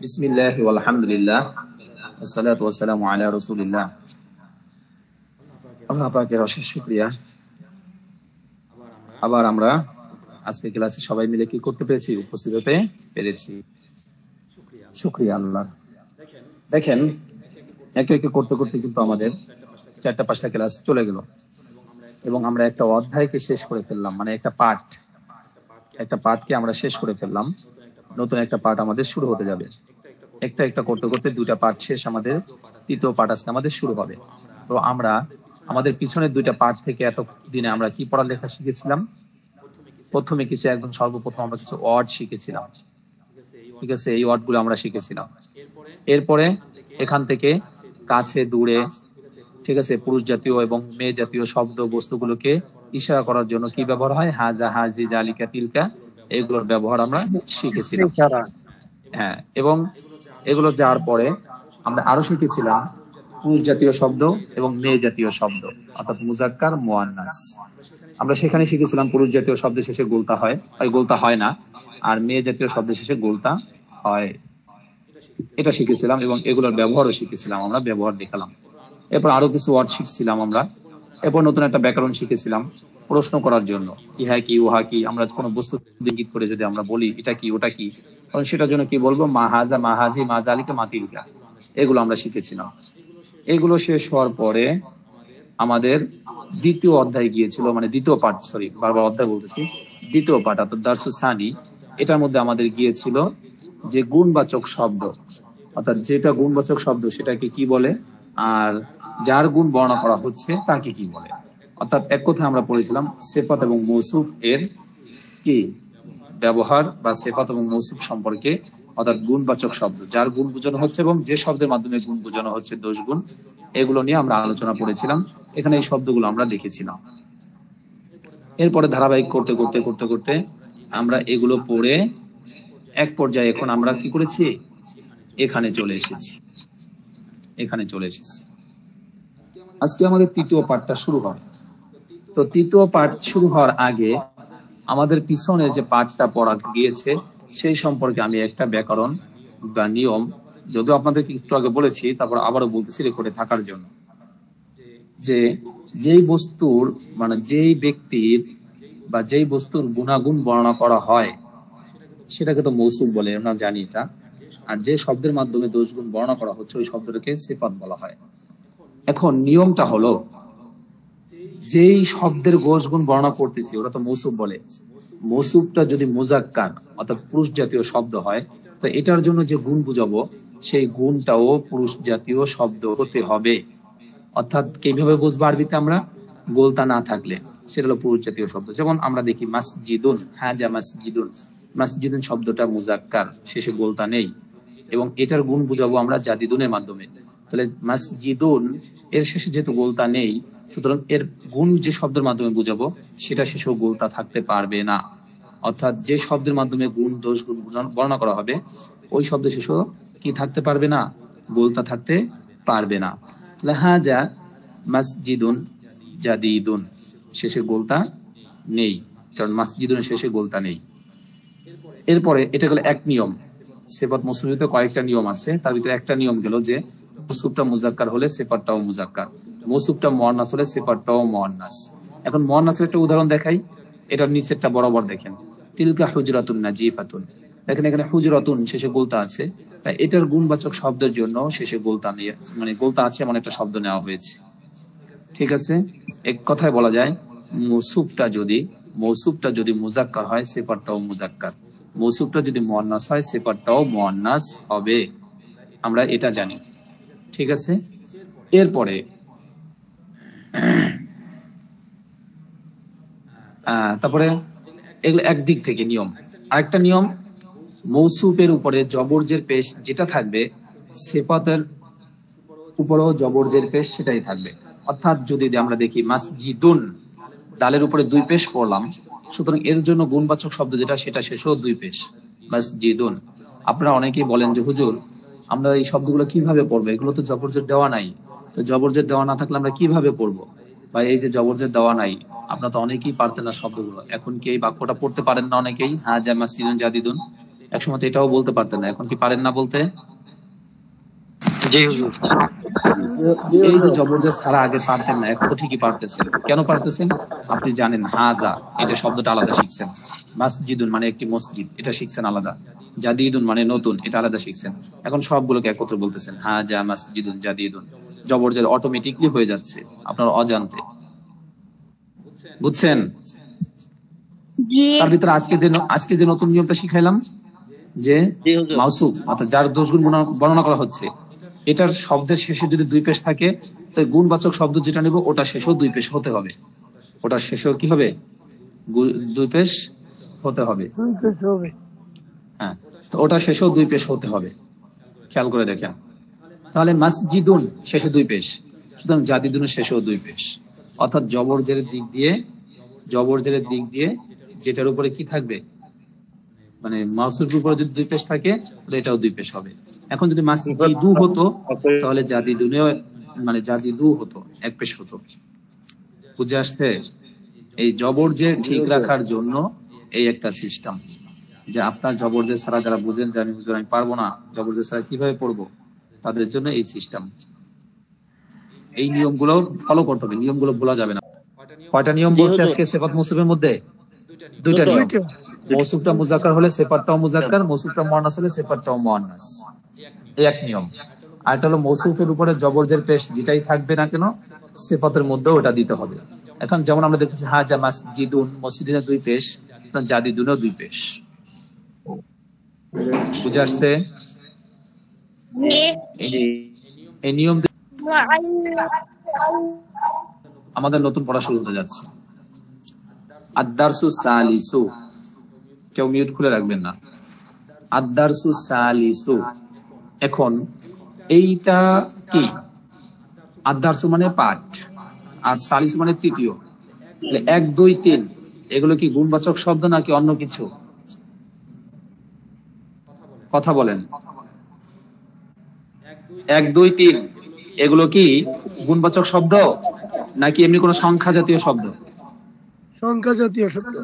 বিসমিল্লাহ আলহামদুলিল্লাহ আসসালাতু ওয়াসসালামু আলা রাসূলিল্লাহ। আল্লাহ পাকের অশেষ শুকরিয়া, আবার আমরা আজকে ক্লাসে সবাই মিলে কি করতে পেরেছি, উপস্থিত হতে পেরেছি। শুকরিয়া আল্লাহ। দেখেন, একে একে করতে করতে কিন্তু আমাদের 4টা-5টা ক্লাস চলে গেল এবং আমরা একটা অধ্যায়কে শেষ করে ফেললাম, মানে একটা পাঠকে আমরা শেষ করে ফেললাম। নতুন একটা পাঠ আমাদের শুরু হতে যাবে। একটা একটা করতে করতে 2টা পাঠ শেষ, আমাদের 3য় পাঠ আজকে আমাদের শুরু হবে। তো আমরা আমাদের পিছনের 2টা পাঠ থেকে এত দিনে আমরা কি পড়ালেখা শিখেছিলাম? প্রথমে একদম সর্বপ্রথম আমরা কিছু ওয়ার্ড শিখেছিলাম, ঠিক আছে? এই ওয়ার্ড গুলো আমরা শিখেছিলাম। এরপরে এখান থেকে কাছে দূরে, ঠিক আছে, পুরুষ জাতীয় এবং মেয়ে জাতীয় শব্দ বস্তুগুলোকে ইশারা করার জন্য কি ব্যবহার হয়? হাজা, হাজি, জালিকা, তিলকা, এগুলোর ব্যবহার আমরা শিখেছিলাম। হ্যাঁ, এবং এগুলো যাওয়ার পরে আমরা আরো শিখেছিলাম পুরুষ জাতীয় শব্দ এবং মেয়ে জাতীয় শব্দ, অর্থাৎ মুজাক্কার, মুয়ান্নাস। আমরা সেখানে শিখেছিলাম পুরুষ জাতীয় শব্দের শেষে গোলতা হয়, গোলতা হয় না, আর মেয়ে জাতীয় শব্দের শেষে গোলতা হয়, এটা শিখেছিলাম এবং এগুলোর ব্যবহারও শিখেছিলাম, আমরা ব্যবহার দেখালাম। এরপর আরো কিছু ওয়ার্ড শিখছিলাম আমরা। এরপর নতুন একটা ব্যাকরণ শিখেছিলাম প্রশ্ন করার জন্য, ইহা কি, উহা কি। আমরা কোনো বস্তু ইঙ্গিত করে যদি আমরা বলি এটা কি, ওটা কি, তখন সেটার জন্য কি বলবো? মাহাজা, মাহাজি, মাজালিকা, মাতিলকা, এগুলো আমরা শিখেছিলাম। এগুলো শেষ হওয়ার পরে আমাদের 2য় অধ্যায় গিয়েছিল, মানে 2য় পাঠ, সরি বারবার অধ্যায় বলতেছি, 2য় পাঠ অর্থাৎ দারসুস সানি। এটার মধ্যে আমাদের গিয়েছিল যে গুণবাচক শব্দ, অর্থাৎ যেটা গুণবাচক শব্দ সেটাকে কি বলে, আর যার গুণ বর্ণনা করা হচ্ছে তাকে কি বলে। অর্থাৎ এক কথা আমরা পড়েছিলাম সিফাত এবং মৌসুফ এর কি ব্যবহার, বা সিফাত এবং মৌসুফ সম্পর্কে, অর্থাৎ গুণবাচক শব্দ যার গুণ বোঝানো হচ্ছে এবং যে শব্দের মাধ্যমে গুণ বোঝানো হচ্ছে, দোষ গুণ, এগুলো নিয়ে আমরা আলোচনা করেছিলাম। এখানে এই শব্দগুলো আমরা দেখেছিলাম। এরপরে ধারাবাহিক করতে করতে করতে করতে আমরা এগুলো পড়ে এক পর্যায়ে এখন আমরা কি করেছি? এখানে চলে এসেছি। আজকে আমাদের 3য় পাঠটা শুরু হবে। তো 3য় পাঠ শুরু হওয়ার আগে আমাদের পিছনে যে পাঠটা পড়া গিয়েছে সেই সম্পর্কে আমি একটা ব্যাকরণ বা নিয়ম, যদিও আপনাদেরকে একটু আগে বলেছি, তারপর আবারও বলতেছি রেকর্ডে থাকার জন্য, যে যেই বস্তুর, মানে যেই ব্যক্তির বা যেই বস্তুর গুণাগুণ বর্ণনা করা হয় সেটাকে তো মৌসুফ বলে, আমরা জানি এটা। আর যে শব্দের মাধ্যমে দোষ গুণ বর্ণনা করা হচ্ছে ওই শব্দটাকে সিফাত বলা হয়। এখন নিয়মটা হলো, যেই শব্দের গোষ গুণ বর্ণনা করতেছি ওরা তো মৌসুফ বলে। মৌসুফটা যদি মুজাক্কার অর্থাৎ পুরুষ জাতীয় শব্দ হয়, তো এটার জন্য যে গুণ বুঝাবো সেই গুণটাও পুরুষ জাতীয় শব্দ হতে হবে। অর্থাৎ কিভাবে বুঝবো আরবিতে আমরা? গোলতা না থাকলে সেটা হলো পুরুষ জাতীয় শব্দ। যেমন আমরা দেখি মাসজিদুন, হাজা মাসজিদুন, মাসজিদুন শব্দটা মুজাক্কার, শেষে গোলতা নেই, এবং এটার গুণ বুঝাবো আমরা জাদিদুনের মাধ্যমে। তাহলে মাসজিদুন এর শেষে যেহেতু গোলতা নেই, সুতরাং এর গুণ যে শব্দের মাধ্যমে বুঝাবো সেটা শেষেও গোলতা থাকতে পারবে না। অর্থাৎ যে শব্দের মাধ্যমে গুণ, দোষ, গুণ বর্ণনা করা হবে ওই শব্দ শেষেও কি থাকতে পারবে না? গোলতা থাকতে পারবে না। তাহলে হাজা মাসজিদুন জাদিদুন, শেষে গোলতা নেই, কারণ মাসজিদুনের শেষে গোলতা নেই। এরপরে এটা গেল এক নিয়ম। সিফাত মৌসুফিতে কয়েকটা নিয়ম আছে, তার ভিতরে একটা নিয়ম গেল যে মৌসুফটা মুজাক্কার হলে সিফাতটাও মুজাক্কার, মৌসুফটা মুয়ান্নাস হলে সিফাতটাও মুয়ান্নাস। এখন মুয়ান্নাসের একটা উদাহরণ দেখাই, এটার নিচেরটা বরাবর দেখেন, তিলকা হুজরাতুন নাজিফাতুন। দেখেন এখানে হুজরাতুন শেষে গোলতা আছে, তাই এটার গুণবাচক শব্দের জন্য শেষে গোলতা নিয়ে, মানে গোলতা আছে এমন একটা শব্দ নেওয়া হয়েছে, ঠিক আছে? এক কথায় বলা যায় মৌসুফটা যদি মুজাক্কার হয় সিফাতটাও মুজাক্কার, মৌসুফটা যদি মুয়ান্নাস হয় সিফাতটাও মুয়ান্নাস হবে, আমরা এটা জানি, ঠিক আছে? এরপরে তারপরে এগুলো একদিক থেকে নিয়ম। আরেকটা নিয়ম, মৌসুফের উপরে জবরজের পেশ যেটা থাকবে সিফাতের উপরেও জবরজের পেশ সেটাই থাকবে। অর্থাৎ যদি আমরা দেখি মাসজিদুন, দালের উপরে 2 পেশ পড়লাম, সুতরাং এর জন্য গুণবাচক শব্দ যেটা সেটা শেষেও 2 পেশ, মাসজিদুন। আপনারা অনেকেই বলেন যে হুজুর আমরা এই শব্দগুলো কিভাবে পড়বো, এগুলো তো জবরজের দেওয়া নাই, তো জবরজের দেওয়া না থাকলে আমরা কিভাবে পড়বো? বা এই যে জবরজের দেওয়া নাই, আপনারা তো অনেকেই পারতেন না শব্দগুলো, এখন কি এই বাক্যটা পড়তে পারেন না অনেকেই? হাজা মাসজিদুন জাদিদুন, একসময় তো এটাও বলতে পারতেন না, এখন কি পারেন না বলতে? জি হুজুর। এই যে জবরদস্ত ছাড়া আগে পারতেন না, এখন তো ঠিকই পারতেছেন। কেন পারতেছেন আপনি জানেন। হাজা এটা শব্দটা আলাদা শিখছেন। মাসজিদুন মানে একটি মসজিদ, এটা শিখছেন আলাদা। জাদিদুন মানে নতুন, এটা আলাদা শিখছেন। এখন সবগুলোকে একত্র বলতেছেন, হাজা মাসজিদুন জাদিদুন। জবরজের অটোমেটিকলি হয়ে যাচ্ছে আপনার অজান্তে। বুঝছেন? তার ভিতরে আজকে যে নতুন নিয়মটা শিখাইলাম, যে মাউসুফ অর্থাৎ যার দোষগুণ বর্ণনা করা হচ্ছে, এটার শব্দের শেষে যদি দুই পেশ থাকে, তো গুণবাচক শব্দ যেটা নেব ওটা শেষেও দুই পেশ হতে হবে। ওটা শেষেও কি হবে? দুই পেশ হতে হবে। হ্যাঁ, তো ওটা শেষেও দুই পেশ হতে হবে। খেয়াল করে দেখেন, তাহলে মাসজিদুন শেষে দুই পেশ, সুতরাং জাদিদুনের শেষেও দুই পেশ। অর্থাৎ জবরজের দিক দিয়ে যেটার উপরে কি থাকবে, মানে মাউসুফের উপরে যদি দুই পেশ থাকে তাহলে এটাও দুই পেশ হবে। এখন যদি মাসজিদু হতো তাহলে জাদিদুনেও মানে জাদিদু হতো, এক পেশ হতো। বুঝে আসছে? এই জবরজের ঠিক রাখার জন্য এই একটা সিস্টেম, যে আপনার জবরজের ছাড়া যারা বুঝেন যে আমি হুজুর আমি পারবো না, জবরজের ছাড়া কিভাবে পড়বো, তাদের জন্য এই সিস্টেম। এই নিয়মগুলো ফলো করতে হবে, নিয়মগুলো ভোলা যাবে না। কয়টা নিয়ম বলছে আজকে সিফাত মৌসুফের মধ্যে? দুইটা নিয়ম। মৌসুফটা মুজাক্কার হলে সিফাতটাও মুজাক্কার, মৌসুফটা মুআন্নাস হলে সিফাতটাও মুআন্নাস। এই এক নিয়ম। আর এটা হলো মৌসুফের উপরে জবরজের পেশ যেটাই থাকবে না কেন সিফাতের মধ্যেও ওটা দিতে হবে। এখন যেমন আমরা দেখতেছি হাজা মাসজিদুন, মসজিদের দুই পেশ, জাদিদুনও দুই পেশ। বুঝে আসছে? এই নিয়ম আমাদের নতুন পড়া শুরু হতে যাচ্ছে। আদ-দারসু সালিসু, কেউ মিউট খুলে রাখবেন না। আদ-দারসু সালিসু। এখন এইটা কি? আদ-দারসু মানে পাঠ, আর সালিসু মানে তৃতীয়। 1 2 3 এগুলো কি গুণবাচক শব্দ নাকি অন্য কিছু? কথা বলেন। 1 2 3 এগুলো কি গুণবাচক শব্দ নাকি এমনি কোনো সংখ্যা জাতীয় শব্দ? সংখ্যা জাতীয় শব্দ।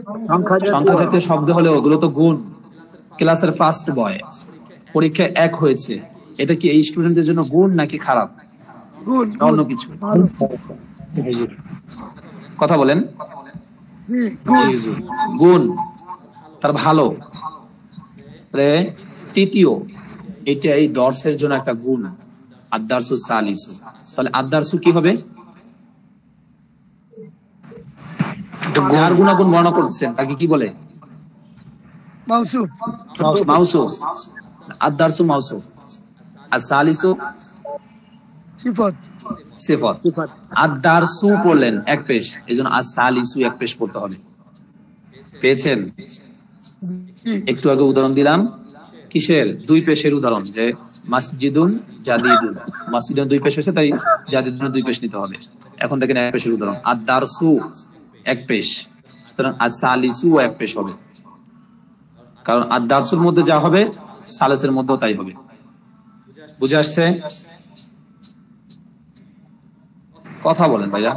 সংখ্যা জাতীয় শব্দ হলে ওগুলো তো গুণ। ক্লাসের ফার্স্ট বয়, পরীক্ষায় 1 হয়েছে, এটা কি এই স্টুডেন্টদের জন্য গুণ নাকি খারাপ? গুণ। অন্য কিছু? কথা বলেন। জি গুণ। গুণ, তার ভালো। তৃতীয়, এটা এই দর্সের জন্য একটা গুণ। আদ-দারসু সালিসু। তাহলে আদ-দারসু কি হবে? যার গুণাগুণ বর্ণনা করছেন তাকে কি বলে? মাউসুফ। মাউসুফ। আদ-দারসু মাউসুফ, আর সালিসু সিফাত। সিফাত। আদ-দারসু পড়লেন এক পেশ, এজন্য আস-সালিসু এক পেশ পড়তে হবে। পেয়েছেন? একটু আগে উদাহরণ দিলাম কিসের? দুই পেশের উদাহরণ, যে মাসজিদুন জাদিদুন। মাসজিদুন দুই পেশ হয়েছে, তাই জাদিদুন দুই পেশ নিতে হবে। এখন দেখেন এক পেশের উদাহরণ, আদ-দারসু এক পেশ, সুতরাং আস-সালিসু এক পেশ হবে। কারণ আদ-দারসুর মধ্যে যা হবে সালিসের মধ্যেও তাই হবে। বুঝে আসছে? কথা বলেন ভাইয়া।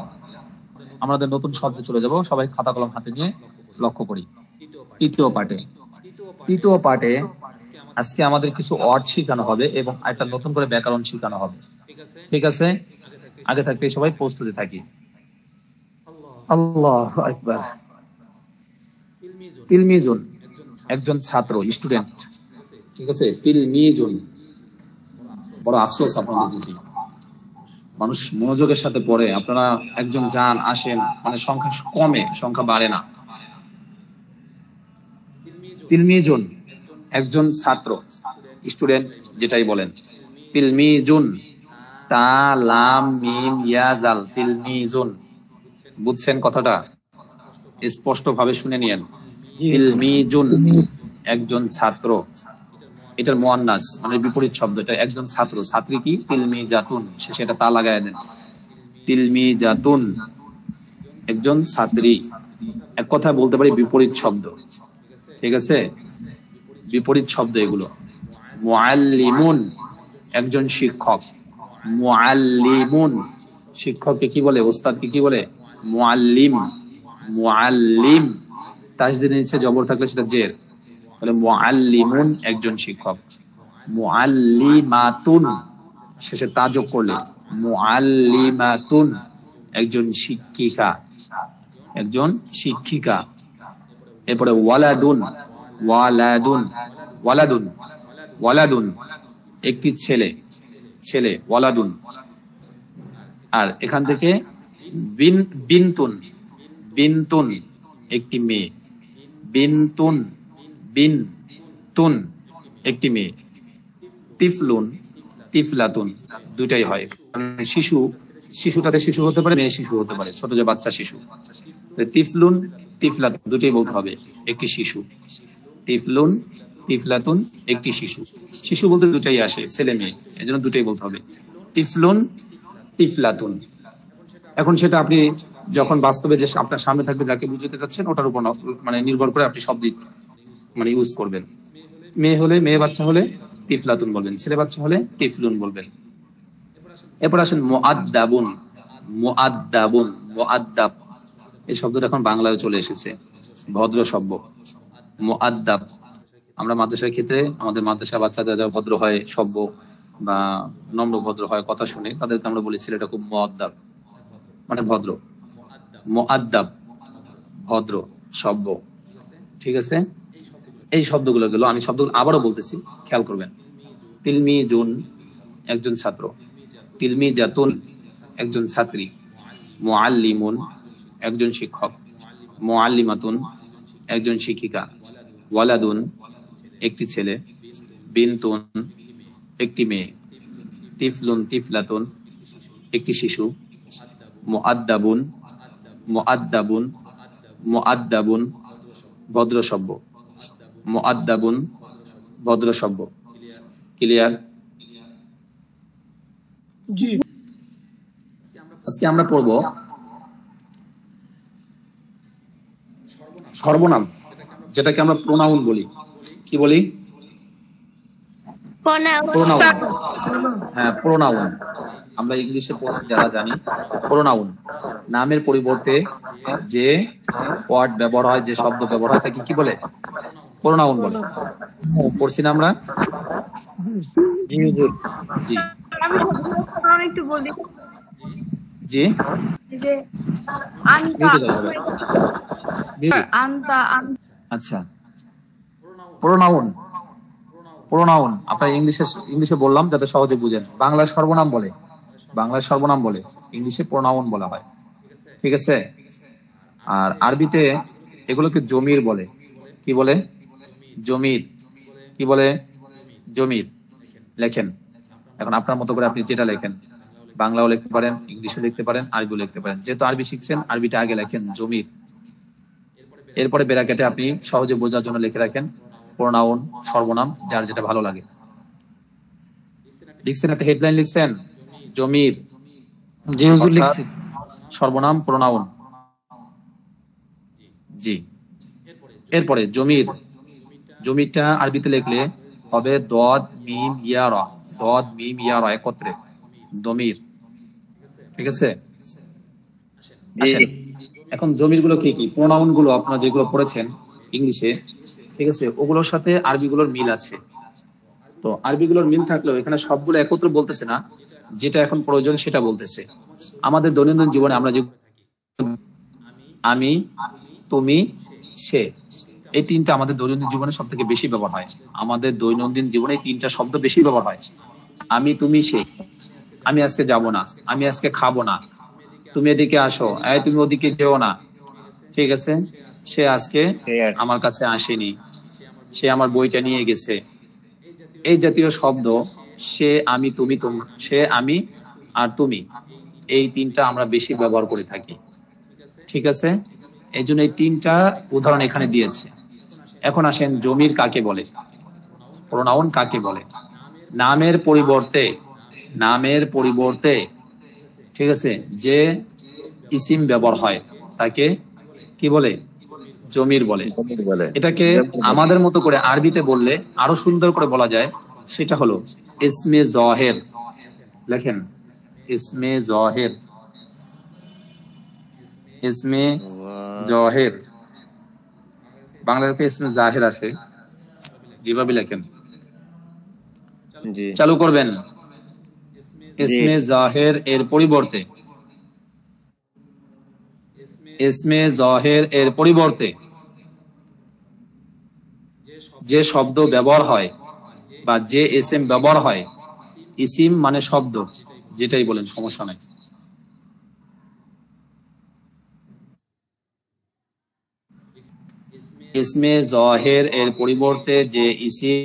আমাদের নতুন শব্দে চলে যাব, সবাই খাতা কলম হাতে নিয়ে লক্ষ্য করি। তৃতীয় পার্টে আজকে আমাদের কিছু ওয়ার্ড শেখানো হবে এবং একটা নতুন করে ব্যাকরণ শেখানো হবে। ঠিক আছে? আগে থাকতে সবাই প্রস্তুতি থাকি। আল্লাহু আকবার। তিলমিজুন একজন ছাত্র, স্টুডেন্ট। ঠিক আছে? তিলমিজুন। বড় আফসোস আপনাদের প্রতি, মানুষ মনোযোগের সাথে পড়ে, আপনারা একজন যান আসেন, মানে সংখ্যা কমে, সংখ্যা বাড়ে না। তিলমিজুন একজন ছাত্র, স্টুডেন্ট যেটাই বলেন। তিলমিজুন, তা লাম মিম ইয়া জাল, তিলমিজুন। বুঝছেন কথাটা? স্পষ্ট ভাবে শুনে নিয়েন। তিলমিজুন একজন ছাত্র, এটার মুআন্নাস মানে বিপরীত শব্দ, এটা একজন ছাত্র। ছাত্রী কি? তিলমিজাতুন, শেষে এটা তা লাগায় দেন। তিলমিজাতুন একজন ছাত্রী। এক কথা বলতে পারি বিপরীত শব্দ। ঠিক আছে? বিপরীত শব্দ এগুলো। মুআল্লিমুন একজন শিক্ষক। মুআল্লিমুন শিক্ষককে কি বলে? ওস্তাদকে কি বলে? মুআল্লিম। মুআল্লিম তাসদীদের নিচে জবর থাকলে সেটা জের। তাহলে মুআল্লিমুন একজন শিক্ষক, মুআল্লিমাতুন শেষে তা যোগ করলে মুআল্লিমাতুন একজন শিক্ষিকা, একজন শিক্ষিকা। এরপরে ওয়ালাদুন, ওয়ালাদুন, ওয়ালাদুন, ওয়ালাদুন একটি ছেলে, ছেলে ওয়ালাদুন। আর এখান থেকে বিনতুন, বিনতুন একটি মেয়ে, বিনতুন, বিনতুন একটি মেয়ে। তিফলুন, তিফলাতুন দুটাই হয়, শিশু, শিশুটাতে শিশু হতে পারে, মেয়ে শিশু হতে পারে, ছোট যে বাচ্চা শিশু। তিফলুন, তিফলাতুন দুটোই বলতে হবে, একটি শিশু। তিফলুন, তিফলাতুন একটি শিশু। শিশু বলতে দুটাই আসে, ছেলে মেয়ে, এই জন্য দুটাই বলতে হবে, তিফলুন, তিফলাতুন। এখন সেটা আপনি যখন বাস্তবে যে আপনার সামনে থাকবে, যাকে বুঝতে চাচ্ছেন, ওটার উপর মানে নির্ভর করে আপনি শব্দ মানে ইউজ করবেন। মেয়ে হলে, মেয়ে বাচ্চা হলে তিফলাতুন বলবেন, ছেলে বাচ্চা হলে তিফলুন বলবেন। এরপর আসেন মুআদ্দাবুন, মুআদ্দাবুন, মুআদ্দাব এই শব্দটা এখন বাংলায় চলে এসেছে, ভদ্র শব্দ। মুআদ্দাব আমরা মাদ্রাসার ক্ষেত্রে আমাদের মাদ্রাসা বাচ্চাদের যারা ভদ্র হয় সভ্য বা নম্র ভদ্র হয় কথা শুনে, তাদেরকে আমরা বলি ছেলেটা খুব মুআদ্দাব, মানে ভদ্র। মুআদ্দাব ভদ্র সভ্য, ঠিক আছে। এই শব্দগুলো গেল, আমি শব্দগুলো আবারও বলতেছি, খেয়াল করবেন। তিলমিজুন একজন ছাত্র, তিলমিজাতুন একজন ছাত্রী, মুআল্লিমুন একজন শিক্ষক, মুআল্লিমাতুন একজন শিক্ষিকা, ওয়ালাদুন একটি ছেলে, বিনতুন একটি মেয়ে, তিফলুন, তিফলাতুন একটি শিশু, মুআদ্দাবুন, মুআদ্দাবুন, মুআদ্দাবুন ভদ্র সভ্য, মুআদ্দাবুন ভদ্র সভ্য। ক্লিয়ার? জি। আজকে আমরা পড়ব সর্বনাম, যেটাকে আমরা প্রোনাউন বলি। কি বলি? প্রোনাউন। হ্যাঁ, প্রোনাউন আমরা ইংলিশে পড়ছি যারা জানি। প্রোনাউন নামের পরিবর্তে যে ওয়ার্ড ব্যবহার হয়, যে শব্দ ব্যবহার হয়, তাকে কি বলে? প্রোনাউন বলে। পড়ছি না আমরা? জি আমি একটু বলি। জি যে আচ্ছা, প্রোনাউন, প্রোনাউন আপনার ইংলিশে বললাম যাতে সহজে বুঝেন। বাংলায় সর্বনাম বলে, বাংলায় সর্বনাম বলে, ইংলিশে প্রোনাউন বলা হয়, ঠিক আছে। আর আরবিতে এগুলোকে জমির বলে। কি বলে? জমির। কি বলে? জমির। লেখেন এখন আপনার মতো করে, আপনি যেটা লেখেন, বাংলাও লিখতে পারেন, ইংলিশও লিখতে পারেন, আরবিও লিখতে পারেন। যেহেতু আরবি শিখছেন, আরবিটা আগে লেখেন জমির, এরপরে ব্র্যাকেটে আপনি সহজে বোঝার জন্য লিখে রাখেন প্রোনাউন, সর্বনাম, যার যেটা ভালো লাগে। লিখছেন, একটা হেডলাইন লিখছেন জমির, জি হুজুর লিখছি। সর্বনাম, প্রোনাউন। জি। এরপরে জমির, জমিরটা আরবিতে লিখলে হবে দদ মিম ইয়া রা, দদ মিম ইয়া রা একত্রে দমির, ঠিক আছে। আসেন এখন জমির গুলো কি কি, প্রোনাউন গুলো আপনারা যেগুলো পড়েছেন ইংলিশে, ঠিক আছে, ওগুলোর সাথে আরবি গুলোর মিল আছে। তো আরবি গুলোর মিল থাকলেও এখানে সবগুলো একত্র বলতেছে না, যেটা এখন প্রয়োজন সেটা বলতেছে। আমাদের দৈনন্দিন জীবনে আমরা যে আমি, তুমি, সে, এই তিনটা আমাদের দৈনন্দিন জীবনে সব থেকে বেশি ব্যবহার হয়। আমাদের দৈনন্দিন জীবনে এই তিনটা শব্দ বেশি ব্যবহার হয়। আমি, তুমি, সে। আমি আজকে যাব না, আমি আজকে খাবো না, তুমি এদিকে আসো, তুমি ওদিকে যেও না, ঠিক আছে। সে আজকে আমার কাছে আসেনি, সে আমার বইটা নিয়ে গেছে। এই জাতীয় শব্দ, সে, আমি, তুমি, সে, আমি আর তুমি, এই তিনটা আমরা বেশি ব্যবহার করে থাকি, ঠিক আছে। এই জন্য এই তিনটা উদাহরণ এখানে দিয়েছে। এখন আসেন জমির কাকে বলে, প্রোনাউন কাকে বলে। নামের পরিবর্তে, নামের পরিবর্তে, ঠিক আছে, যে ইসিম ব্যবহার হয় তাকে কি বলে? জমির বলে। এটাকে আমাদের মতো করে আরবিতে বললে আরো সুন্দর করে বলা যায়, সেটা হলো ইসমে জহের। লেখেন ইসমে জহের, ইসমে জহের। বাংলাতে ইসমে জাহের আছে, যেভাবে লেখেন জি চালু করবেন। ইসমে জাহের এর পরিবর্তে, ইসমে জাহের এর পরিবর্তে যে শব্দ ব্যবহার হয় বা যে ইসম ব্যবহার হয়, ইসিম মানে শব্দ, যেটাই বলেন সমস্যা নাই। ইসমে জাহের এর পরিবর্তে যে ইসিম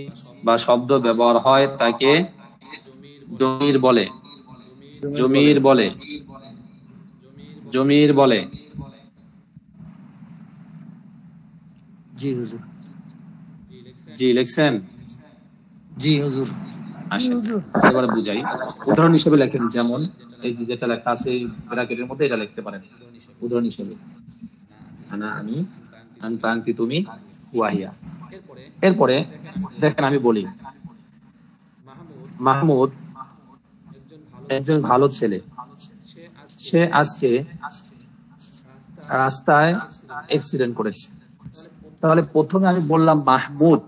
বা শব্দ ব্যবহার হয় তাকে জমির বলে, জমির বলে, জমির বলে। জি হুজুর। জি লিখছেন? জি হুজুর। আসেন এবারে বুঝাই। উদাহরণ হিসেবে লেখেন, যেমন এই যে যেটা লেখা আছে ব্র্যাকেটের মধ্যে, এটা লিখতে পারেন উদাহরণ হিসেবে। আনা আমি, আনতা আনতি তুমি, ওয়াহিয়া। এরপরে দেখেন আমি বলি, মাহমুদ একজন ভালো ছেলে, সে আজকে রাস্তায় অ্যাক্সিডেন্ট করেছে। তাহলে প্রথমে আমি বললাম মাহমুদ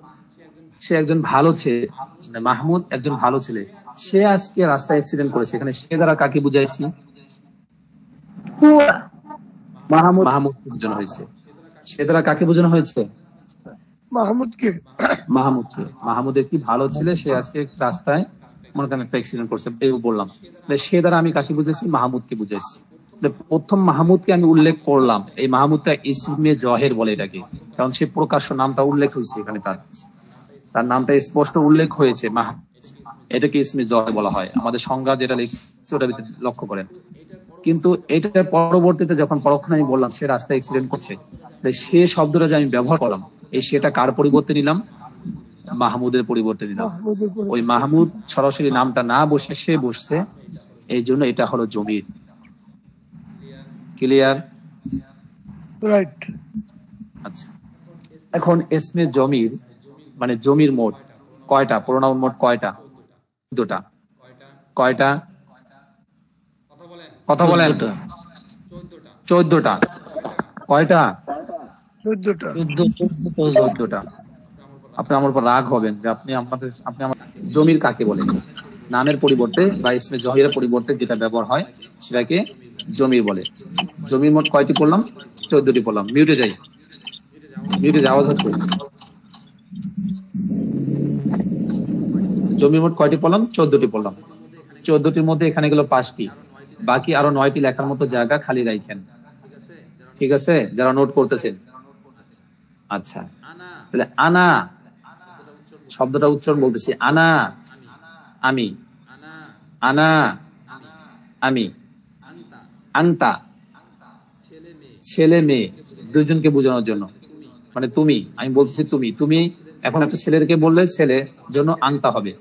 সে একজন ভালো ছেলে, মাহমুদ একজন ভালো ছেলে, সে আজকে রাস্তায় অ্যাক্সিডেন্ট করেছে। এখানে সে দ্বারা কাকে বুঝাইছি? হুয়া। মাহমুদ, মাহমুদ বোঝানো হয়েছে। সে দ্বারা কাকে বোঝানো হয়েছে? মাহমুদকে। মাহমুদকে। মাহমুদ একটি ভালো ছেলে, সে আজকে রাস্তায় মনে করেন একটা অ্যাক্সিডেন্ট করছে, এই বললাম। সে দ্বারা আমি কাকে বুঝাইছি? মাহমুদকে বুঝাইছি। প্রথম মাহমুদকে আমি উল্লেখ করলাম, এই মাহমুদটা ইসমে জহের বলে এটাকে, কারণ সে প্রকাশ্য নামটা উল্লেখ হয়েছে এখানে, তার নামটা স্পষ্ট উল্লেখ হয়েছে মাহমুদ, এটাকে ইসমে জহের বলা হয়। আমাদের সংজ্ঞা যেটা লিখছে ওটা লক্ষ্য করেন। কিন্তু এটার পরবর্তীতে যখন পরক্ষণে আমি বললাম সে রাস্তায় অ্যাক্সিডেন্ট করছে, সে শব্দটা যে আমি ব্যবহার করলাম, এই সেটা কার পরিবর্তে নিলাম? মাহমুদের পরিবর্তে নিলাম। ওই মাহমুদ সরাসরি নামটা না বসে সে বসছে, এই জন্য এটা হলো জমির। ক্লিয়ার? রাইট। আচ্ছা, এখন ইসমে জমির মানে জমির মোট কয়টা? প্রোনাউন মোট কয়টা? 14টা। কয়টা? কথা বলেন। 14টা। কয়টা? 14টা। 14টা। আপনি আমার উপর রাগ হবেন যে আপনি আমার জমির কাকে বলে? নামের পরিবর্তে বা ইসমে জহিরের পরিবর্তে যেটা ব্যবহার হয় সেটাকে জমির বলে। জমির মোট কয়টি পড়লাম? 14টি পড়লাম। মিউটে যাই, মিউটে যাওয়া হচ্ছে। জমির মোট কয়টি পড়লাম? 14টি পড়লাম। 14টির মধ্যে এখানে গেল 5টি, বাকি আরো 9টি লেখার মতো জায়গা খালি রাখেন। ঠিক আছে, যারা নোট করতেছেন। আচ্ছা, তাহলে আনা শব্দটা উচ্চারণ বলতেছি, আনা আমি, আনা আমি, আনতা ছেলে মেয়ে, দুইজনকে বোঝানোর জন্য, মানে তুমি, আমি বলতেছি তুমি। তুমি এখন একটা ছেলেকে বললে ছেলে জন্য আনতা হবে,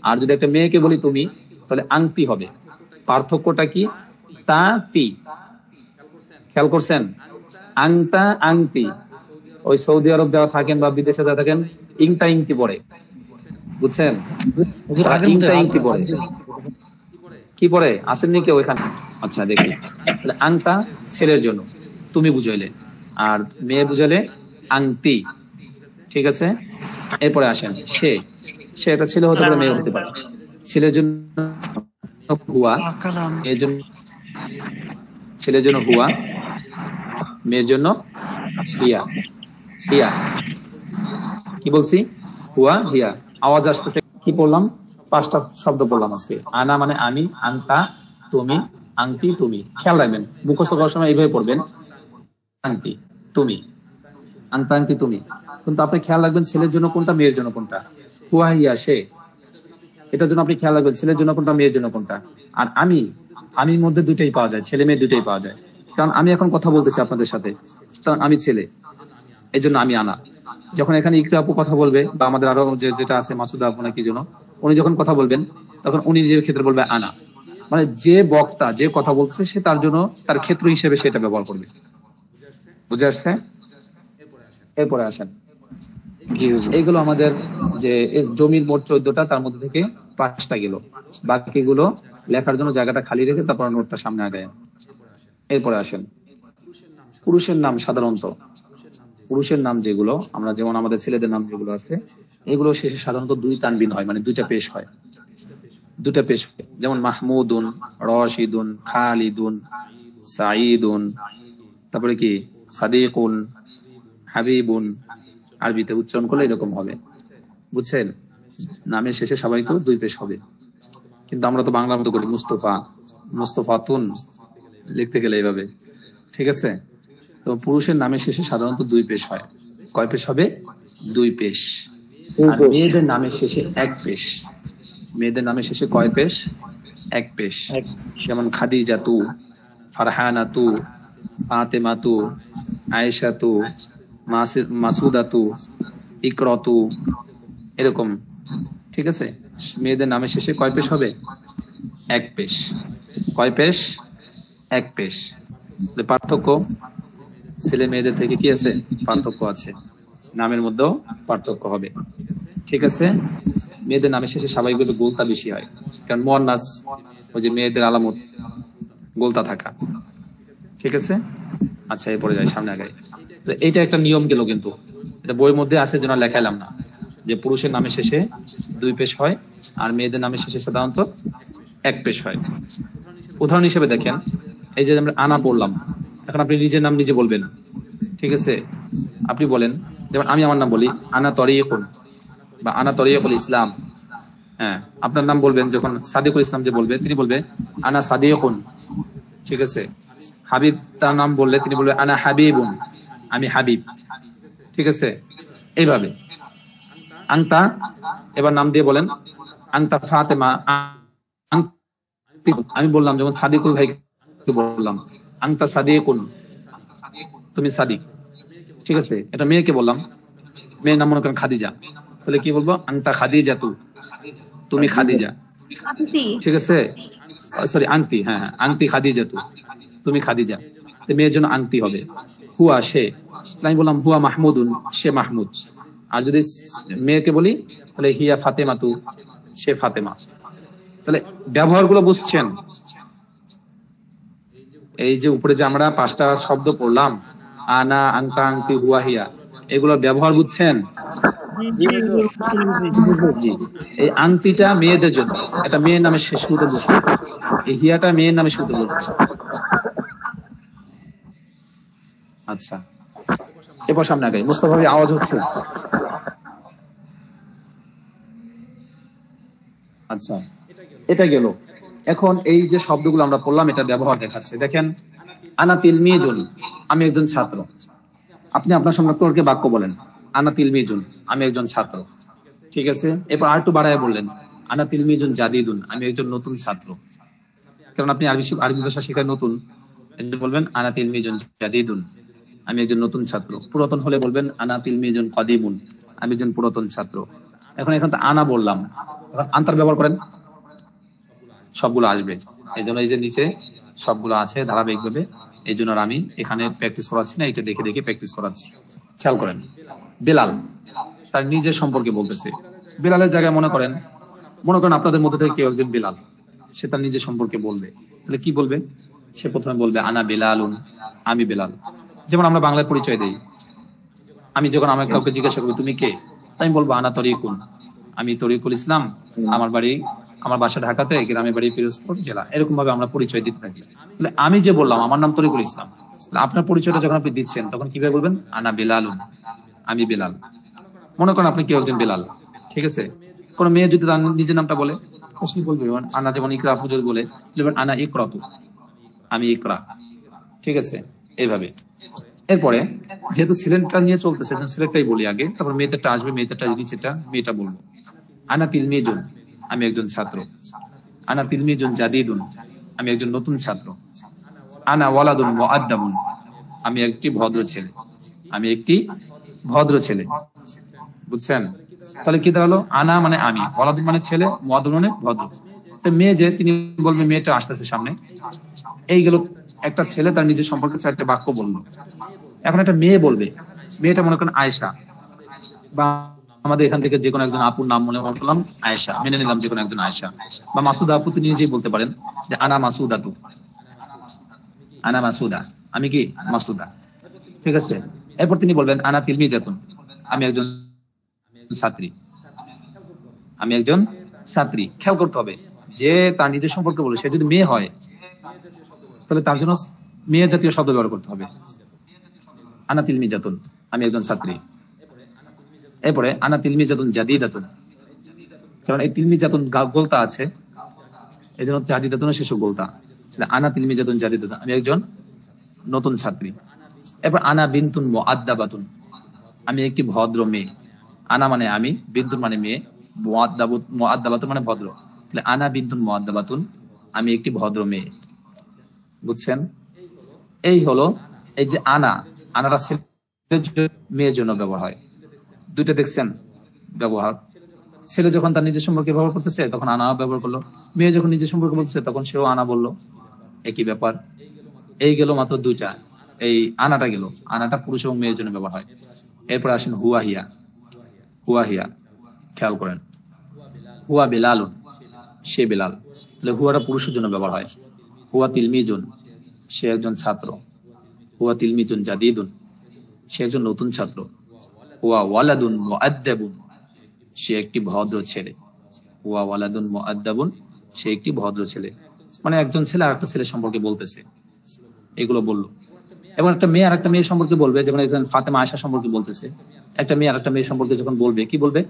আর যদি একটা মেয়েকে বলি তুমি, তাহলে আংতি হবে। পার্থক্যটা কি? তা তি। খেয়াল করছেন? আংতা আংতি, ওই সৌদি আরব যারা থাকেন বা বিদেশে যারা থাকেন ইংতা ইংতি পড়ে, বুঝছেন? ইংতা ইংতি পড়ে। কি পড়ে? আসেননি কেউ এখানে? আচ্ছা দেখি, আংতা ছেলের জন্য তুমি বুঝাইলে, আর মেয়ে বুঝালে আংতি। ঠিক আছে, এরপরে আসেন সে। সে একটা ছেলে হতে পারে, মেয়ে হতে পারে। ছেলের জন্য হুয়া, মেয়ের জন্য ছেলের জন্য হুয়া, মেয়ের জন্য হিয়া। হিয়া কি বলছি? হুয়া হিয়া। আওয়াজ আসতেছে। কি বললাম? 5টা শব্দ বললাম আজকে। আনা মানে আমি, আনতা তুমি, আংতি তুমি। খেয়াল রাখবেন, মুখস্থ করার সময় এইভাবে পড়বেন, আংতি তুমি, আনতা আংতি তুমি। কিন্তু আপনি খেয়াল রাখবেন ছেলের জন্য কোনটা, মেয়ের জন্য কোনটা। হুয়া হিয়া সে, এটার জন্য আপনি খেয়াল রাখবেন ছেলের জন্য কোনটা, মেয়ের জন্য কোনটা। আর আমি, আমির মধ্যে দুইটাই পাওয়া যায়, ছেলে মেয়ে দুইটাই পাওয়া যায়। কারণ আমি এখন কথা বলতেছি আপনাদের সাথে, আমি ছেলে, এই জন্য আমি আনা। যখন এখানে ইকরা আপু কথা বলবে বা আমাদের আরো যেটা আছে মাসুদা আপু নাকি যেন, উনি যখন কথা বলবেন তখন উনি নিজের ক্ষেত্রে বলবে আনা, মানে যে বক্তা যে কথা বলছে সে তার জন্য তার ক্ষেত্র হিসেবে সেটা ব্যবহার করবে। বুঝে আসছে? এরপরে আসেন, এইগুলো আমাদের যে জমির মোট 14টা, তার মধ্যে থেকে 5টা গেল, বাকিগুলো লেখার জন্য জায়গাটা খালি রেখে তারপর নোটটা সামনে আগায়। এরপরে আসেন পুরুষের নাম। সাধারণত পুরুষের নাম যেগুলো আমরা, যেমন আমাদের ছেলেদের নাম যেগুলো আছে এগুলো শেষে সাধারণত দুই তানবিন হয়, মানে দুইটা পেশ হয়, দুটা পেশ হয়। যেমন মাহমুদুন, রশিদুন, খালিদুন, সাঈদুন, তারপরে কি সাদিকুন, হাবিবুন। আরবিতে উচ্চারণ করলে এরকম হবে, বুঝছেন? নামের শেষে স্বাভাবিক দুই পেশ হবে, কিন্তু আমরা তো বাংলার মতো করি মুস্তফা, মুস্তফাতুন লিখতে গেলে এইভাবে, ঠিক আছে? তো পুরুষের নামের শেষে সাধারণত দুই পেশ হয়। কয় পেশ হবে? দুই পেশ। আর মেয়েদের নামের শেষে এক পেশ। মেয়েদের নামের শেষে কয় পেশ? এক পেশ। যেমন খাদিজাতু, ফারহানাতু, ফাতেমাতু, আয়েশাতু, মাসুদাতু, ইকরাতু, এরকম, ঠিক আছে? মেয়েদের নামের শেষে কয় পেশ হবে? এক পেশ। কয় পেশ? এক পেশ। পার্থক্য ছেলে মেয়েদের থেকে কি আছে? পার্থক্য আছে, নামের মধ্যেও পার্থক্য হবে, ঠিক আছে? মেয়েদের নামের শেষে স্বাভাবিকভাবে গোলতা বেশি হয়, কারণ মুয়ান্নাস, ওই যে মেয়েদের আলামত গোলতা থাকা, ঠিক আছে? আচ্ছা, এরপরে যাই, সামনে আগাই। এইটা একটা নিয়ম গেল, কিন্তু এটা বইয়ের মধ্যে আছে, যেন লেখাইলাম না, যে পুরুষের নামের শেষে দুই পেশ হয় আর মেয়েদের নামের শেষে সাধারণত এক পেশ হয়। উদাহরণ হিসেবে দেখেন, এই যে আমরা আনা পড়লাম, এখন আপনি নিজের নাম নিজে বলবেন, ঠিক আছে? আপনি বলেন, যেমন আমি আমার নাম বলি আনা তরিকুন বা আনা তরিকুল ইসলাম। হ্যাঁ, আপনার নাম বলবেন যখন সাদিকুল ইসলাম যে বলবে, তিনি বলবে আনা সাদিকুন, ঠিক আছে? হাবিব তার নাম বললে তিনি বলবে আনা হাবিবুন, আমি হাবিব, ঠিক আছে? এইভাবে। আংতা, এবার নাম দিয়ে বলেন আংতা ফাতেমা, আমি বললাম যেমন সাদিকুল ভাই বললাম আংতা সাদিকুন, তুমি সাদিক, ঠিক আছে? এটা মেয়েকে বললাম, মেয়ের নাম মনে করেন খাদিজা, তাহলে কি বলবো? আংতা খাদিজা তু, তুমি খাদিজা, ঠিক আছে? সরি, আংতি, হ্যাঁ আংতি খাদিজা তু, তুমি খাদিজা, তো মেয়ের জন্য আংতি হবে। হুয়া, সে, আমি বললাম হুয়া মাহমুদুন, সে মাহমুদ। আর যদি মেয়েকে বলি তাহলে হিয়া ফাতেমা তু, সে ফাতেমা। তাহলে ব্যবহার গুলো বুঝছেন? এই যে উপরে যে আমরা 5টা শব্দ পড়লাম, আনা, আংতা, আংতি, হুয়া, হিয়া, এগুলোর ব্যবহার বুঝছেন? জি। এই আংতিটা মেয়েদের জন্য, এটা মেয়ের নামে শুরুতে বসবে, এই হিয়াটা মেয়ের নামে শুরুতে বসবে। আচ্ছা, এরপর সামনে আগে মুস্তাফা ভাই, আওয়াজ হচ্ছে? আচ্ছা, এটা গেল। এখন এই যে শব্দগুলো আমরা পড়লাম, এটা ব্যবহার দেখাচ্ছে। দেখেন, আনা তিলমিজুন, আমি একজন ছাত্র। আপনি আপনার সম্পর্কে বাক্য বলেন, আনা তিলমিজুন, আমি একজন ছাত্র, ঠিক আছে? এরপর আর একটু বাড়ায় বললেন, আনা তিলমিজুন জাদিদুন, আমি একজন নতুন ছাত্র। কারণ আপনি আরবি ভাষা শেখার নতুন, বলবেন আনা তিলমিজুন জাদিদুন, আমি একজন নতুন ছাত্র। পুরাতন হলে বলবেন আনা তিলমিজুন কাদিমুন, আমি একজন পুরাতন ছাত্র। এখন তো আনা বললাম, এখন আনতার ব্যবহার করেন, সবগুলো আসবে। এই জন্য এই যে নিচে সবগুলো আছে ধারাবাহিকভাবে, এই জন্য আমি এখানে প্র্যাকটিস করাচ্ছি না, এটা দেখে দেখে প্র্যাকটিস করাচ্ছি। খেয়াল করেন, বেলাল তার নিজের সম্পর্কে বলতেছে। বেলালের জায়গায় মনে করেন আপনাদের মধ্যে থেকে কেউ একজন বেলাল, সে তার নিজের সম্পর্কে বলবে, তাহলে কি বলবে? সে প্রথমে বলবে আনা বেলালুন, আমি বেলাল। যেমন আমরা বাংলায় পরিচয় দেই, আমি যখন আমার কাউকে জিজ্ঞাসা করি তুমি কে, আমি বলবো আনা তরিকুন, আমি তরিকুল ইসলাম, আমার বাসা ঢাকাতে, গ্রামের বাড়ি পিরোজপুর জেলা, এরকম ভাবে আমরা পরিচয় দিতে থাকি। তাহলে আমি যে বললাম আমার নাম তরিকুল ইসলাম, আপনার পরিচয়টা যখন আপনি দিচ্ছেন তখন কিভাবে বলবেন? আনা বেলালুন, আমি বেলাল। মনে করেন আপনি কেউ একজন বেলাল, ঠিক আছে? কোন মেয়ে যদি তার নিজের নামটা বলে, কি বলবে? আনা, যেমন ইকরা ফুজুর বলে, আনা ইকরাতু, আমি ইকরা, ঠিক আছে? এইভাবে। এরপরে যেহেতু সিলেটটা নিয়ে চলতেছে, সিলেটটাই বলি আগে, তারপর মেয়েটা আসবে, মেয়েটা নিচেটা মেয়েটা বলবো। আনা তিলমিজুন, আমি একজন ছাত্র। আনা তিলমিজুন জাদিদুন, আমি একজন নতুন ছাত্র। আনা ওয়ালাদুন মুআদ্দাবুন, আমি একটি ভদ্র ছেলে, আমি একটি ভদ্র ছেলে, বুঝছেন? তাহলে কি দাঁড়ালো? আনা মানে আমি, ওয়ালাদুন মানে ছেলে, মুআদ্দাবুন মানে ভদ্র। তো মেয়ে যে, তিনি বলবে, মেয়েটা আসতেছে সামনে, এই গেল একটা ছেলে তার নিজের সম্পর্কে 4টে বাক্য বললো। এখন একটা মেয়ে বলবে, মেয়েটা মনে করেন আয়েশা, বা আমাদের এখান থেকে যে কোনো একজন আপুর নাম মনে করলাম আয়েশা, মেনে নিলাম যে কোনো একজন আয়েশা, বা মাসুদা আপু, তিনি নিজেই বলতে পারেন যে আনা মাসুদা তু, আনা মাসুদা, আমি কি মাসুদা, ঠিক আছে? এরপর তিনি বলবেন আনা তিলমিজাতুন, আমি একজন ছাত্রী। আমি একজন ছাত্রী। খেয়াল করতে হবে যে তার নিজের সম্পর্কে বলে সে যদি মেয়ে হয় তাহলে তার জন্য মেয়ে জাতীয় শব্দ ব্যবহার করতে হবে। আনা তিলমিজাতুন, আমি একজন ছাত্রী। এরপরে আনা তিলমিজাতুন জাদিদাতুন, কারণ এই তিলমিজাতুন গোলতা আছে, এই জন্য জাদিদাতুনের শেষে গোলতা। আনা তিলমিজাতুন জাদিদাতুন, আমি একজন নতুন ছাত্রী। এরপর আনা বিনতুন মুআদ্দাবাতুন, আমি একটি ভদ্র মেয়ে। আনা মানে আমি, বিনতুন মানে মেয়ে, মুআদ্দাবাতুন মানে ভদ্র। তাহলে আনা বিনতুন মুআদ্দাবাতুন, আমি একটি ভদ্র মেয়ে। বুঝছেন? এই হলো এই যে আনাটা মেয়ের জন্য ব্যবহার হয়। দুইটা দেখছেন ব্যবহার। ছেলে যখন তার নিজের সম্পর্কে ব্যবহার করতেছে তখন আনা ব্যবহার করলো, মেয়ে যখন নিজের সম্পর্কে বলছে তখন সেও আনা বললো, একই ব্যাপার। এই গেল মাত্র দুইটা, এই আনাটা গেল, আনাটা পুরুষ এবং মেয়ের জন্য ব্যবহার হয়। এরপর আসেন হুয়াহিয়া। হুয়াহিয়া খেয়াল করেন, হুয়া বেলালুন, সে বেলাল। তাহলে হুয়াটা পুরুষের জন্য ব্যবহার হয়। হুয়া তিলমিজুন, সে একজন ছাত্র। হুয়া তিলমিজুন জাদিদুন, সে একজন নতুন ছাত্র। হুয়া ওয়ালাদুন মুআদ্দাবুন, সে একটি ভদ্র ছেলে। হুয়া ওয়ালাদুন মুআদ্দাবুন, সে একটি ভদ্র ছেলে। মানে একজন ছেলে আর একটা ছেলে সম্পর্কে বলতেছে, এগুলো বললো। এবং একটা মেয়ে আর একটা মেয়ে সম্পর্কে বলবে, যেমন এখানে ফাতেমা আয়েশা সম্পর্কে বলতেছে। একটা মেয়ে আর একটা মেয়ে সম্পর্কে যখন বলবে কি বলবে?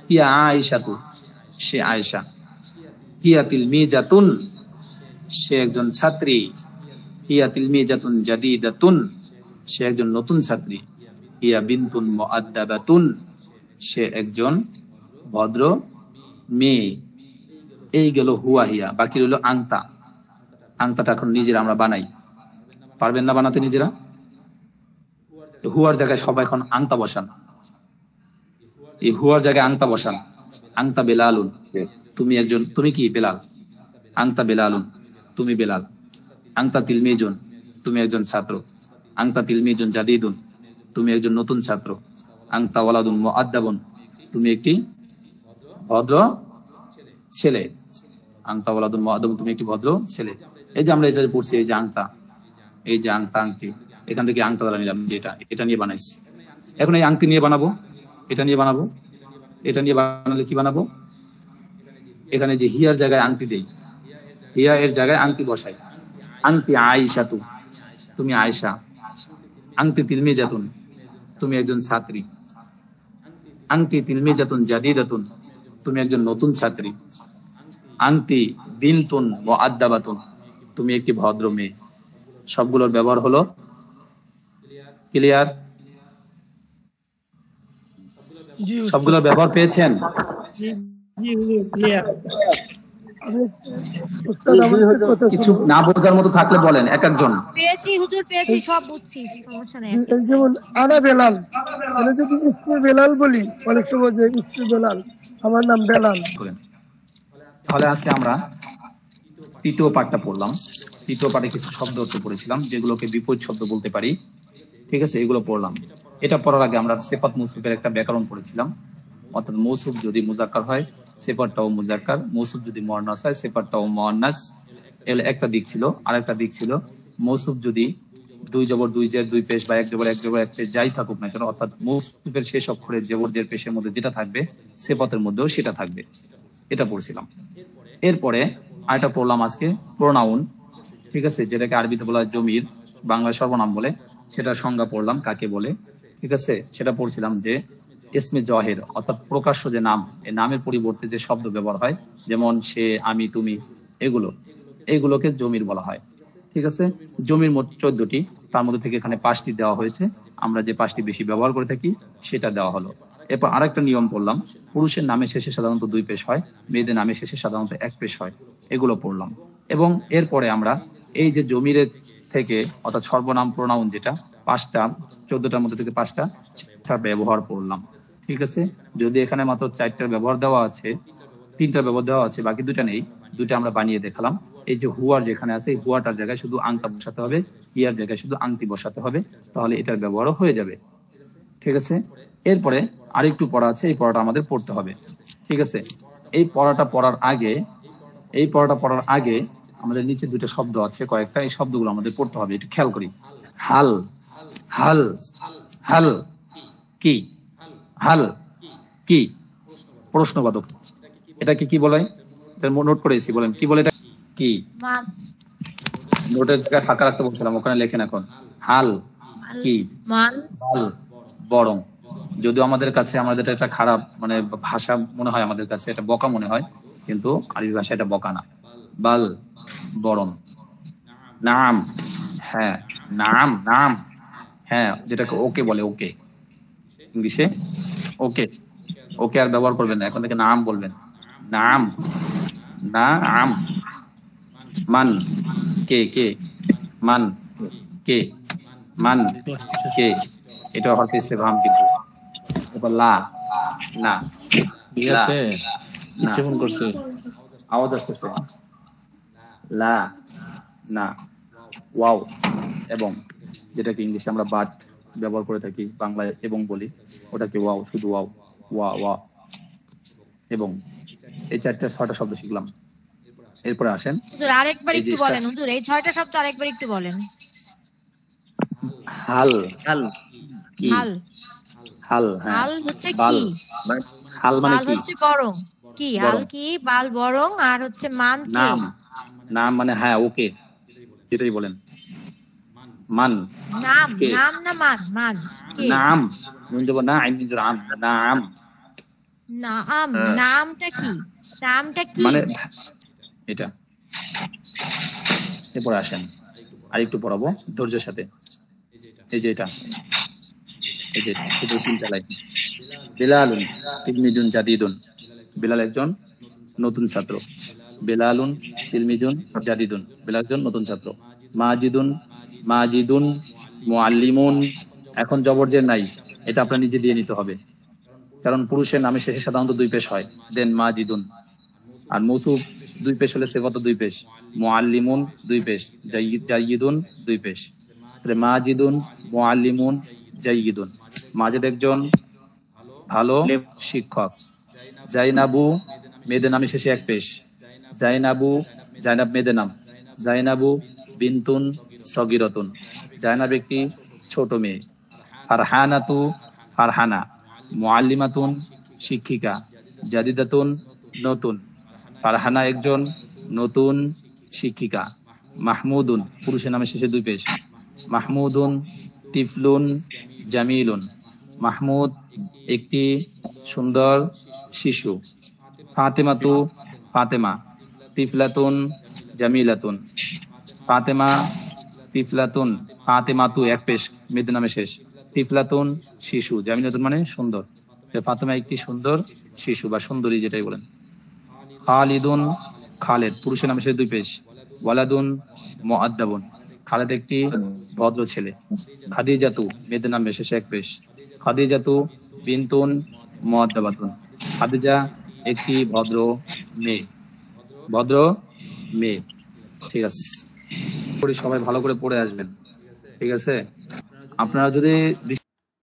হিয়া আয়েশাতু, সে আয়েশা। হিয়া তিলমিজাতুন, সে একজন ছাত্রী। হিয়া তিলমিজাতুন জাদিদাতুন, সে একজন নতুন ছাত্রী। হিয়া বিনতুন মুআদ্দাবাতুন, সে একজন ভদ্র মেয়ে। এই গেল হুয়া হিয়া। বাকি রইল আংতা। আংতাটা এখন নিজেরা আমরা বানাই, পারবেন না বানাতে নিজেরা? হুয়ার জায়গায় সবাই এখন আংতা বসান, এই হুয়ার জায়গায় আংতা বসান। আংতা বেলালুন, তুমি একজন, তুমি কি বেলাল? আংতা বেলালুন, তুমি বেলাল। আংতা তিলমিজুন, তুমি একজন ছাত্র। আংতা তিলমিজুন জাদিদুন, তুমি একজন নতুন ছাত্র। আংতা ওয়ালাদুন মুআদ্দাবুন, তুমি একটি ভদ্র ছেলে। আংতা ওয়ালাদুন মুআদ্দাবুন, তুমি একটি ভদ্র ছেলে। এই যে আমরা এই যে পড়ছি, এই যে আংতা, এই যে আংতা, আংটি, এখান থেকে আংতা দ্বারা নিলাম, যেটা এটা নিয়ে বানাইছি। এখন এই আংটি নিয়ে বানাবো, এটা নিয়ে বানাবো, এটা নিয়ে বানালে কি বানাবো? এখানে যে হিয়ার জায়গায় আংটি দেই, হিয়া এর জায়গায় আংটি বসাই। আংটি আয়েশাতু, তুমি আয়েশা। আংটি তিলমিজাতুন, তুমি একজন ছাত্রী। আংটি তিলমিজাতুন জাদিদাতুন, তুমি একজন নতুন ছাত্রী। আংটি বিনতুন মুআদ্দাবাতুন, তুমি একটি ভদ্র মেয়ে। সবগুলোর ব্যবহার হলো ক্লিয়ার? সবগুলোর ব্যবহার পেয়েছেন? কিছু না বোঝার মতো থাকলে বলেন, এক একজন। পেয়েছি হুজুর, পেয়েছি, সব বুঝছি, সমস্যা নেই। যেমন আনা বেলাল, মানে যদি ইসমে বেলাল বলি, অনেক সময় যে ইসমে বেলাল, আমার নাম বেলাল। তাহলে আজকে আমরা তৃতীয় পাঠটা পড়লাম। তৃতীয় পাঠে কিছু শব্দ অর্থ পড়েছিলাম, যেগুলোকে বিপরীত শব্দ বলতে পারি। ঠিক আছে, এগুলো পড়লাম। এটা পড়ার আগে আমরা সিফাত মৌসুফের একটা ব্যাকরণ পড়েছিলাম। অর্থাৎ মৌসুফ যদি মুজাক্কার হয় সিফাতটাও মুজাক্কার, মৌসুফ যদি মুআন্নাস হয় সিফাতটাও মুআন্নাস। এর একটা দিক ছিল। আর একটা দিক ছিল মৌসুফ যদি দুই জবর দুই জের দুই পেশ বা এক জবর এক জবর এক পেশ যাই থাকুক না কেন, অর্থাৎ মৌসুফের শেষ অক্ষরের জবর জের পেশের মধ্যে যেটা থাকবে সিফাতের মধ্যেও সেটা থাকবে। এটা পড়ছিলাম। এরপরে আরেকটা পড়লাম আজকে প্রোনাউন। ঠিক আছে, যেটাকে আরবিতে বলা হয় জমির, বাংলায় সর্বনাম বলে। সেটা সংজ্ঞা পড়লাম কাকে বলে। ঠিক আছে, সেটা পড়ছিলাম যে ইসমে জহের অর্থাৎ প্রকাশ্য যে নাম, এই নামের পরিবর্তে যে শব্দ ব্যবহার হয়, যেমন সে, আমি, তুমি, এগুলোকে জমির বলা হয়। ঠিক আছে, জমির মোট 14টি, তার মধ্যে থেকে এখানে 5টি দেওয়া হয়েছে। আমরা যে 5টি বেশি ব্যবহার করে থাকি সেটা দেওয়া হলো। এরপর আরেকটা নিয়ম পড়লাম, পুরুষের নামের শেষে সাধারণত 2 পেশ হয়, মেয়েদের নামের শেষে সাধারণত 1 পেশ হয়। এগুলো পড়লাম। এবং এরপরে আমরা এই যে জমিরের থেকে অর্থাৎ সর্বনাম প্রোনাউন যেটা 5টা, 14টার মধ্যে থেকে 5টা ব্যবহার পড়লাম। ঠিক আছে, যদি এখানে মাত্র 4টার ব্যবহার দেওয়া আছে, 3টার ব্যবহার দেওয়া আছে, বাকি 2টা নেই, 2টা আমরা বানিয়ে দেখালাম। এই যে হুয়ার যেখানে আছে, এই হুয়াটার জায়গায় শুধু আংতা বসাতে হবে, হিয়ার জায়গায় শুধু আংটি বসাতে হবে, তাহলে এটার ব্যবহারও হয়ে যাবে। ঠিক আছে, এরপরে আরেকটু পড়া আছে, এই পড়াটা আমাদের পড়তে হবে। ঠিক আছে, এই পড়াটা পড়ার আগে আমাদের নিচে 2টা শব্দ আছে কয়েকটা, এই শব্দগুলো আমাদের পড়তে হবে, একটু খেয়াল করি। হাল, হাল, হাল কি? হাল কি? প্রশ্নবাদক। এটাকে কি বলে? এটা নোট করেছি, বলেন কি বলে এটা? কি মান, নোটের জায়গায় ফাঁকা রাখতে বলছিলাম, ওখানে লেখেন এখন। হাল কি? মান, বাল বরং। যদিও আমাদের কাছে আমাদের এটা একটা খারাপ মানে ভাষা মনে হয়, আমাদের কাছে এটা বকা মনে হয়, কিন্তু আরবি ভাষা এটা বকা না। বাল বরং। নাম হ্যাঁ, নাম নাম হ্যাঁ, যেটাকে ওকে বলে, ওকে ইংলিশে ওকে। ওকে আর ব্যবহার করবেন না, এখন থেকে নাম বলবেন। নাম না আম। মান কে কে, মান কে, মান কে, এটা হরফে ইস্তেফহাম কিন্তু। এবার লা না, লা না, ফোন করছে। আওয়াজ আসতেছে। লা না, ওয়াও এবং, যেটাকে ইংলিশে আমরা বাট ব্যবহার করে থাকি, বাংলায় এবং বলি, ওটাকে ওয়াও, শুধু ওয়াও, ওয়া ওয়া এবং। এই 4-6টা শব্দ শিখলাম। এরপরে আসেন হুজুর আরেকবার এই একটু যে বলেন হুজুর, এই 6টা শব্দ আরেকবার একটু বলেন। হাল হাল কি? হাল, হাল হ্যাঁ, হাল হচ্ছে বাল। কি? হাল মানে বাল কি? হচ্ছে বরং, কি হাল বরং। কি, বাল বরং, আর হচ্ছে মান কি? নাম, নাম মানে হ্যাঁ ওকে, যেটাই বলেন। মান নাম, কে? নাম না মান, মান কি? নাম নুন দেব না, আইন দিন নাম, নাম নাম, নামটা কি? নামটা কি? মানে এটা। এরপরে আসেন আর একটু পড়াবো ধৈর্যের সাথে। এই যে এটা, এই যে এই যে 3টা লাইন। বেলালুন তিলমিজুন জাদিদুন, বেলাল একজন নতুন ছাত্র। বেলালুন তিলমিজুন জাদিদুন, বেলাল একজন নতুন ছাত্র। মাজিদুন, মাজিদুন মুআল্লিমুন, এখন জবর জের নাই, এটা আপনার নিজে দিয়ে নিতে হবে, কারণ পুরুষের নামে শেষে সাধারণত 2 পেশ হয়। দেন মাজিদুন, আর মৌসুফ 2 পেশ হলে সিফাত 2 পেশ। মুআল্লিমুন 2 পেশ, জাইয়িদুন 2 পেশ। তাহলে মাজিদুন মুআল্লিমুন জাইয়িদুন, মাজিদ একজন ভালো শিক্ষক। জাইনাবু মেয়েদের নামে শেষে 1 পেশ। জাইনাবু, জাইনাব মেয়েদের নাম। জাইনাবু বিনতুন সগীরাতুন, জাইনাব একটি ছোট মেয়ে। ফারহানাতু ফারহানা, মুআল্লিমাতুন শিক্ষিকা। জাদিদাতুন নতুন, ফারহানা একজন নতুন শিক্ষিকা। মাহমুদুন পুরুষের নামে শেষে 2 পেশ। মাহমুদুন তিফলুন জামিলুন, মাহমুদ একটি সুন্দর শিশু। ফাতেমাতু ফাতেমা, তিফলাতুন জামিলাতুন। ফাতেমা তিফলাতুন, ফাতেমাতু 1 পেশ, মেয়েদের নামে শেষ। তিফলাতুন শিশু, জামিলাতুন মানে সুন্দর। ফাতেমা একটি সুন্দর শিশু বা সুন্দরী, যেটাই বলেন। খালিদুন খালেদ পুরুষের নামে শেষে 2 পেশ। ওয়ালাদুন মুআদ্দাবুন, খালেদ একটি ভদ্র ছেলে। খাদিজাতু মেয়েদের নামে শেষে 1 পেশ। খাদিজাতু বিনতুন মুআদ্দাবাতুন, খাদিজা একটি ভদ্র মেয়ে, ভদ্র মেয়ে। ঠিক আছে, সবাই ভালো করে পড়ে আসবেন। ঠিক আছে, আপনারা যদি